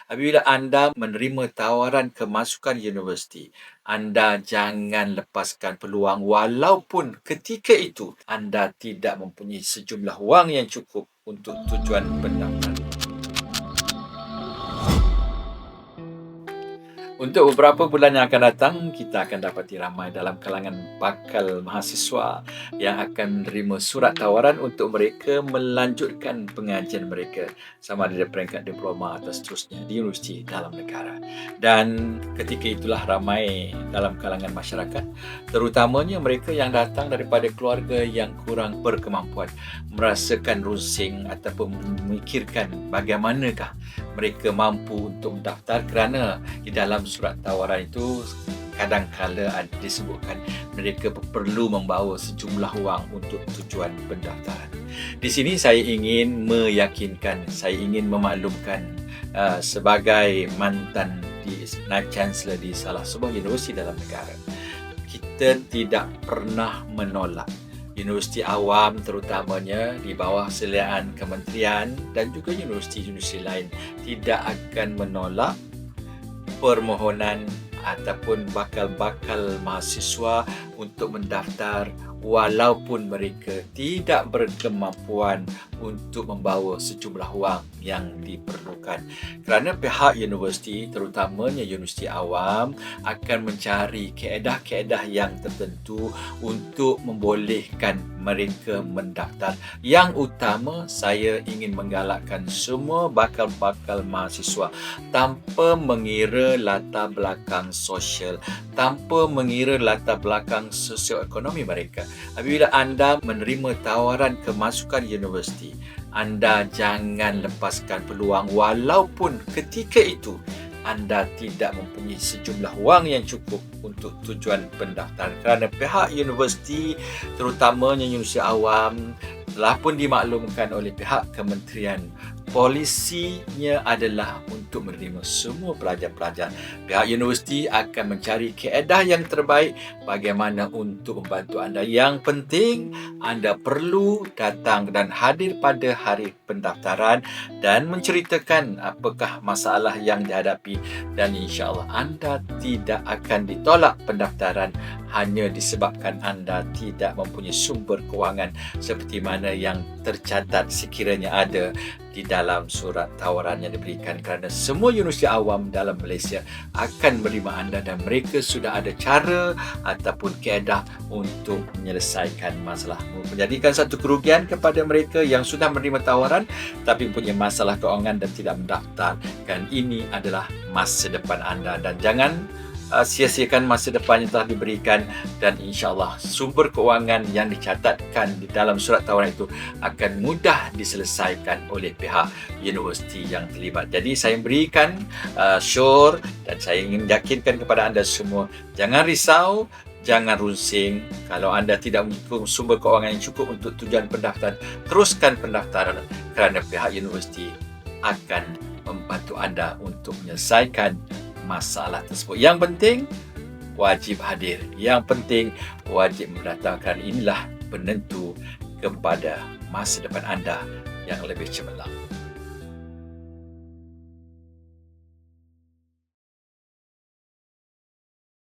Apabila anda menerima tawaran kemasukan universiti, anda jangan lepaskan peluang walaupun ketika itu anda tidak mempunyai sejumlah wang yang cukup untuk tujuan pendaftaran. Untuk beberapa bulan yang akan datang, kita akan dapati ramai dalam kalangan bakal mahasiswa yang akan menerima surat tawaran untuk mereka melanjutkan pengajian mereka sama ada di peringkat diploma atau seterusnya di universiti dalam negara. Dan ketika itulah ramai dalam kalangan masyarakat, terutamanya mereka yang datang daripada keluarga yang kurang berkemampuan, merasakan rusing ataupun memikirkan bagaimanakah mereka mampu untuk mendaftar kerana di dalam surat tawaran itu kadang-kala disebutkan mereka perlu membawa sejumlah wang untuk tujuan pendaftaran. Di sini saya ingin meyakinkan, saya ingin memaklumkan sebagai mantan Naib Chancellor di salah sebuah universiti dalam negara, kita tidak pernah menolak universiti awam terutamanya di bawah seliaan kementerian dan juga universiti-universiti lain tidak akan menolak permohonan ataupun bakal-bakal mahasiswa untuk mendaftar walaupun mereka tidak berkemampuan untuk membawa sejumlah wang yang diperlukan. Kerana pihak universiti, terutamanya universiti awam, akan mencari kaedah-kaedah yang tertentu untuk membolehkan mereka mendaftar. Yang utama, saya ingin menggalakkan semua bakal-bakal mahasiswa tanpa mengira latar belakang sosial, tanpa mengira latar belakang sosioekonomi mereka. Apabila anda menerima tawaran kemasukan universiti, anda jangan lepaskan peluang walaupun ketika itu anda tidak mempunyai sejumlah wang yang cukup untuk tujuan pendaftaran. Kerana pihak universiti, terutamanya universiti awam, telah pun dimaklumkan oleh pihak kementerian, polisinya adalah untuk menerima semua pelajar-pelajar. Pihak universiti akan mencari kaedah yang terbaik bagaimana untuk membantu anda. Yang penting, anda perlu datang dan hadir pada hari pendaftaran dan menceritakan apakah masalah yang dihadapi, dan insya-Allah anda tidak akan ditolak pendaftaran hanya disebabkan anda tidak mempunyai sumber kewangan seperti mana yang tercatat sekiranya ada di dalam surat tawaran yang diberikan. Kerana semua universiti awam dalam Malaysia akan menerima anda dan mereka sudah ada cara ataupun kaedah untuk menyelesaikan masalah. Menjadikan satu kerugian kepada mereka yang sudah menerima tawaran tapi punya masalah kewangan dan tidak mendaftar. Dan ini adalah masa depan anda, dan jangan sia-siakan masa depan yang telah diberikan, dan insya-Allah sumber kewangan yang dicatatkan di dalam surat tawaran itu akan mudah diselesaikan oleh pihak universiti yang terlibat. Jadi saya berikan sure dan saya ingin yakinkan kepada anda semua, jangan risau, jangan rusing. Kalau anda tidak memiliki sumber kewangan yang cukup untuk tujuan pendaftaran, teruskan pendaftaran kerana pihak universiti akan membantu anda untuk menyelesaikan masalah tersebut. Yang penting, wajib hadir. Yang penting, wajib mendatangkan. Inilah penentu kepada masa depan anda yang lebih cemerlang.